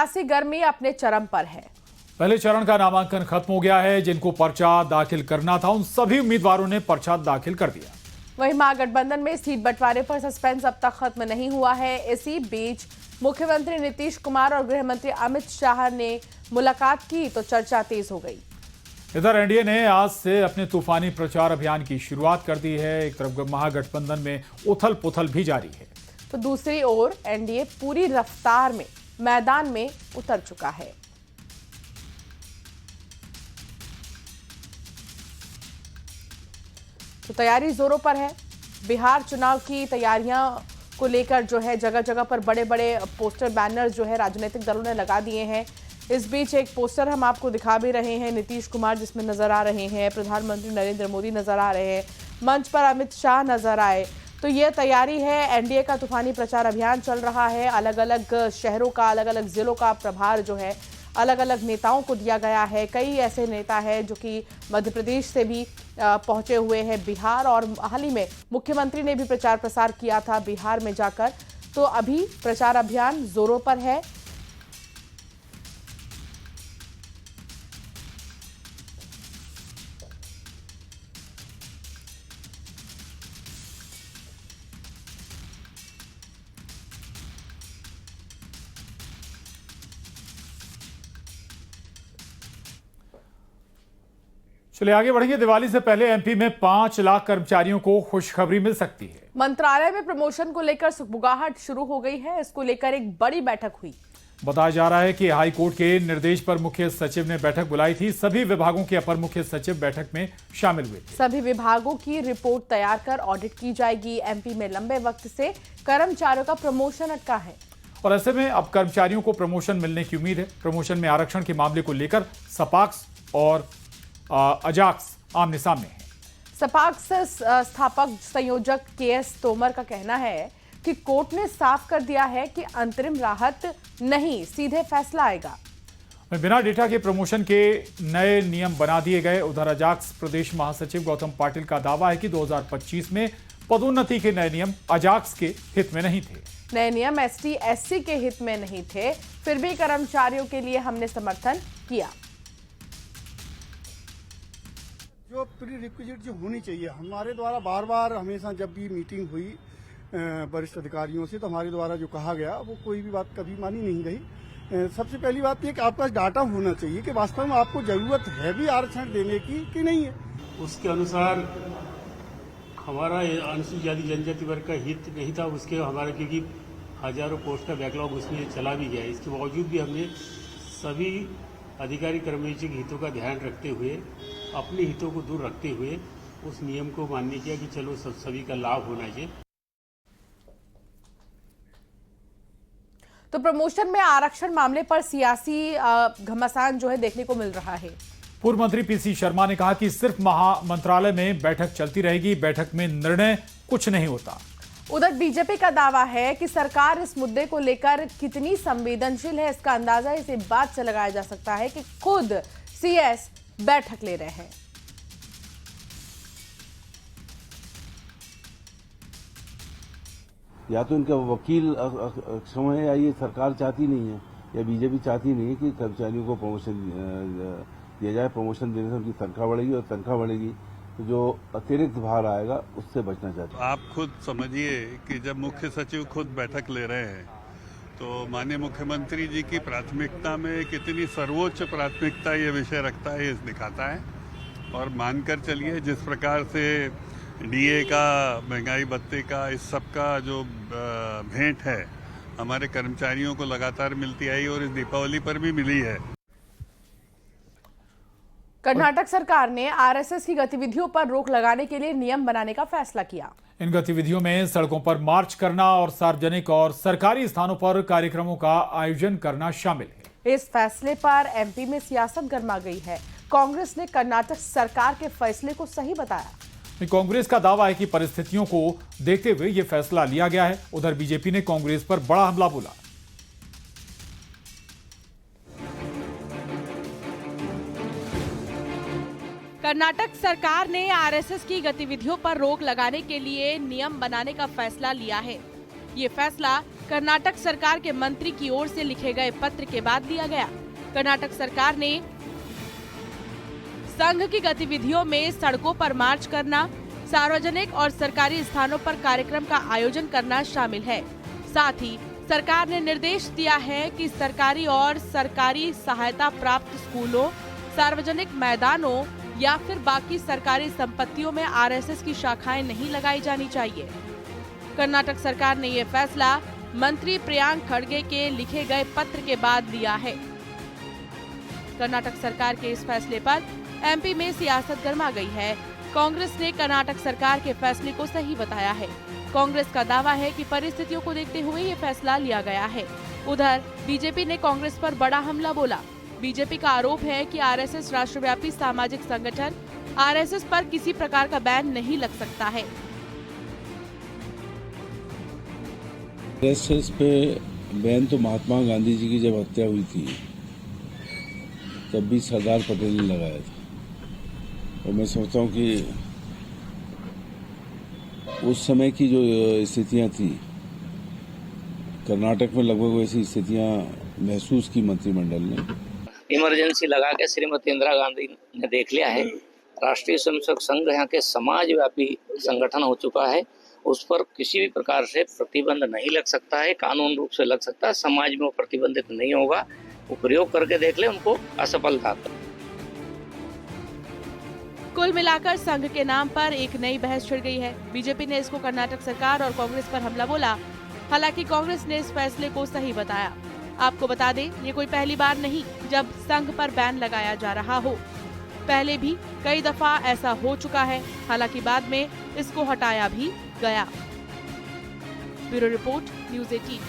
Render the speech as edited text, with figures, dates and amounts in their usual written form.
सियासी गर्मी अपने चरम पर है। पहले चरण का नामांकन खत्म हो गया है। जिनको पर्चा दाखिल करना था उन सभी उम्मीदवारों ने पर्चा दाखिल कर दिया। वहीं महागठबंधन में सीट बंटवारे पर सस्पेंस अब तक खत्म नहीं हुआ है। इसी बीच मुख्यमंत्री नीतीश कुमार और गृह मंत्री अमित शाह ने मुलाकात की तो चर्चा तेज हो गई। इधर एनडीए ने आज से अपने तूफानी प्रचार अभियान की शुरुआत कर दी है। एक तरफ महागठबंधन में उथल पुथल भी जारी है तो दूसरी ओर एनडीए पूरी रफ्तार में मैदान में उतर चुका है। तो तैयारी जोरों पर है। बिहार चुनाव की तैयारियां को लेकर जो है जगह जगह पर बड़े बड़े पोस्टर बैनर जो है राजनीतिक दलों ने लगा दिए हैं। इस बीच एक पोस्टर हम आपको दिखा भी रहे हैं, नीतीश कुमार जिसमें नजर आ रहे हैं, प्रधानमंत्री नरेंद्र मोदी नजर आ रहे हैं, मंच पर अमित शाह नजर आए। तो ये तैयारी है। एनडीए का तूफानी प्रचार अभियान चल रहा है। अलग अलग शहरों का, अलग अलग जिलों का प्रभार जो है अलग अलग नेताओं को दिया गया है। कई ऐसे नेता हैं जो कि मध्य प्रदेश से भी पहुंचे हुए हैं, बिहार, और हाल ही में मुख्यमंत्री ने भी प्रचार प्रसार किया था बिहार में जाकर। तो अभी प्रचार अभियान जोरों पर है। चलिए आगे बढ़ेंगे। दिवाली से पहले एमपी में 5 लाख कर्मचारियों को खुशखबरी मिल सकती है। मंत्रालय में प्रमोशन को लेकर सुगबुगाहट शुरू हो गई है। इसको लेकर एक बड़ी बैठक हुई। बताया जा रहा है कि हाई कोर्ट के निर्देश पर मुख्य सचिव ने बैठक बुलाई थी। सभी विभागों के अपर मुख्य सचिव बैठक में शामिल हुए थे। सभी विभागों की रिपोर्ट तैयार कर ऑडिट की जाएगी। एमपी में लंबे वक्त से कर्मचारियों का प्रमोशन अटका है और ऐसे में अब कर्मचारियों को प्रमोशन मिलने की उम्मीद है। प्रमोशन में आरक्षण के मामले को लेकर सपाक्स और अजाक्स आमने सामने है। सपाक्स स्थापक संयोजक केएस तोमर का कहना है कि कोर्ट ने साफ कर दिया है कि अंतरिम राहत नहीं, सीधे फैसला आएगा। बिना डेटा के प्रमोशन के नए नियम बना दिए गए। उधर अजाक्स प्रदेश महासचिव गौतम पाटिल का दावा है कि 2025 में पदोन्नति के नए नियम अजाक्स के हित में नहीं थे। नए नियम एसटी एससी के हित में नहीं थे, फिर भी कर्मचारियों के लिए हमने समर्थन किया। जो प्री रिक्विजिट जो होनी चाहिए, हमारे द्वारा बार बार हमेशा जब भी मीटिंग हुई वरिष्ठ अधिकारियों से तो हमारे द्वारा जो कहा गया वो कोई भी बात कभी मानी नहीं गई। सबसे पहली बात ये कि आपके पास डाटा होना चाहिए कि वास्तव में आपको जरूरत है भी आरक्षण देने की कि नहीं है। उसके अनुसार हमारा अनुसूचित जाति जनजाति वर्ग का हित नहीं था। उसके हमारा क्योंकि हजारों पोस्ट का बैकलॉग उसमें चला भी गया, इसके बावजूद भी हमने सभी अधिकारी कर्मचारियों के हितों का ध्यान रखते हुए, अपने हितों को दूर रखते हुए उस नियम को मान्य किया कि चलो सभी का लाभ होना चाहिए। तो प्रमोशन में आरक्षण मामले पर सियासी घमासान जो है देखने को मिल रहा है। पूर्व मंत्री पीसी शर्मा ने कहा कि सिर्फ मंत्रालय में बैठक चलती रहेगी, बैठक में निर्णय कुछ नहीं होता। उधर बीजेपी का दावा है कि सरकार इस मुद्दे को लेकर कितनी संवेदनशील है, इसका अंदाजा इसी बात से लगाया जा सकता है कि खुद सीएस बैठक ले रहे हैं। या तो इनका वकील समय है या ये सरकार चाहती नहीं है या बीजेपी चाहती नहीं है कि कर्मचारियों को प्रमोशन दिया जाए। प्रमोशन देने से उनकी तनख्वाह बढ़ेगी और तनख्वाह बढ़ेगी तो जो अतिरिक्त भार आएगा उससे बचना चाहते हैं। आप खुद समझिए कि जब मुख्य सचिव खुद बैठक ले रहे हैं तो माननीय मुख्यमंत्री जी की प्राथमिकता में कितनी सर्वोच्च प्राथमिकता ये विषय रखता है, ये दिखाता है। और मानकर चलिए जिस प्रकार से डीए का, महंगाई भत्ते का, इस सब का जो भेंट है हमारे कर्मचारियों को लगातार मिलती आई और इस दीपावली पर भी मिली है। कर्नाटक सरकार ने आरएसएस की गतिविधियों पर रोक लगाने के लिए नियम बनाने का फैसला किया। इन गतिविधियों में सड़कों पर मार्च करना और सार्वजनिक और सरकारी स्थानों पर कार्यक्रमों का आयोजन करना शामिल है। इस फैसले पर एमपी में सियासत गर्मा गई है। कांग्रेस ने कर्नाटक सरकार के फैसले को सही बताया। कांग्रेस का दावा है कि परिस्थितियों को देखते हुए यह फैसला लिया गया है। उधर बीजेपी ने कांग्रेस पर बड़ा हमला बोला। कर्नाटक सरकार ने आरएसएस की गतिविधियों पर रोक लगाने के लिए नियम बनाने का फैसला लिया है। ये फैसला कर्नाटक सरकार के मंत्री की ओर से लिखे गए पत्र के बाद लिया गया। कर्नाटक सरकार ने संघ की गतिविधियों में सड़कों पर मार्च करना, सार्वजनिक और सरकारी स्थानों पर कार्यक्रम का आयोजन करना शामिल है। साथ ही सरकार ने निर्देश दिया है कि सरकारी और सरकारी सहायता प्राप्त स्कूलों, सार्वजनिक मैदानों या फिर बाकी सरकारी संपत्तियों में आरएसएस की शाखाएं नहीं लगाई जानी चाहिए। कर्नाटक सरकार ने ये फैसला मंत्री प्रियांक खड़गे के लिखे गए पत्र के बाद लिया है। कर्नाटक सरकार के इस फैसले पर एमपी में सियासत गर्मा गई है। कांग्रेस ने कर्नाटक सरकार के फैसले को सही बताया है। कांग्रेस का दावा है कि परिस्थितियों को देखते हुए ये फैसला लिया गया है। उधर बीजेपी ने कांग्रेस पर बड़ा हमला बोला। बीजेपी का आरोप है कि आरएसएस राष्ट्रव्यापी सामाजिक संगठन, आरएसएस पर किसी प्रकार का बैन नहीं लग सकता है। आरएसएस पे बैन तो महात्मा गांधी जी की जब हत्या हुई थी तब भी सरदार पटेल ने लगाया था, और मैं सोचता हूँ कि उस समय की जो स्थितियाँ थी कर्नाटक में लगभग वैसी स्थितियाँ महसूस की मंत्रिमंडल ने। इमरजेंसी लगा के श्रीमती इंदिरा गांधी ने देख लिया है। राष्ट्रीय स्वयंसेवक संघ यहाँ के समाजव्यापी संगठन हो चुका है, उस पर किसी भी प्रकार से प्रतिबंध नहीं लग सकता है। कानून रूप से लग सकता है, समाज में वो प्रतिबंधित नहीं होगा। वो प्रयोग करके देख ले, उनको असफलता। कुल मिलाकर संघ के नाम पर एक नई बहस छिड़ गई है। बीजेपी ने इसको कर्नाटक सरकार और कांग्रेस पर हमला बोला। हालांकि कांग्रेस ने इस फैसले को सही बताया। आपको बता दें, ये कोई पहली बार नहीं जब संघ पर बैन लगाया जा रहा हो। पहले भी कई दफा ऐसा हो चुका है, हालांकि बाद में इसको हटाया भी गया। Bureau report, news 18।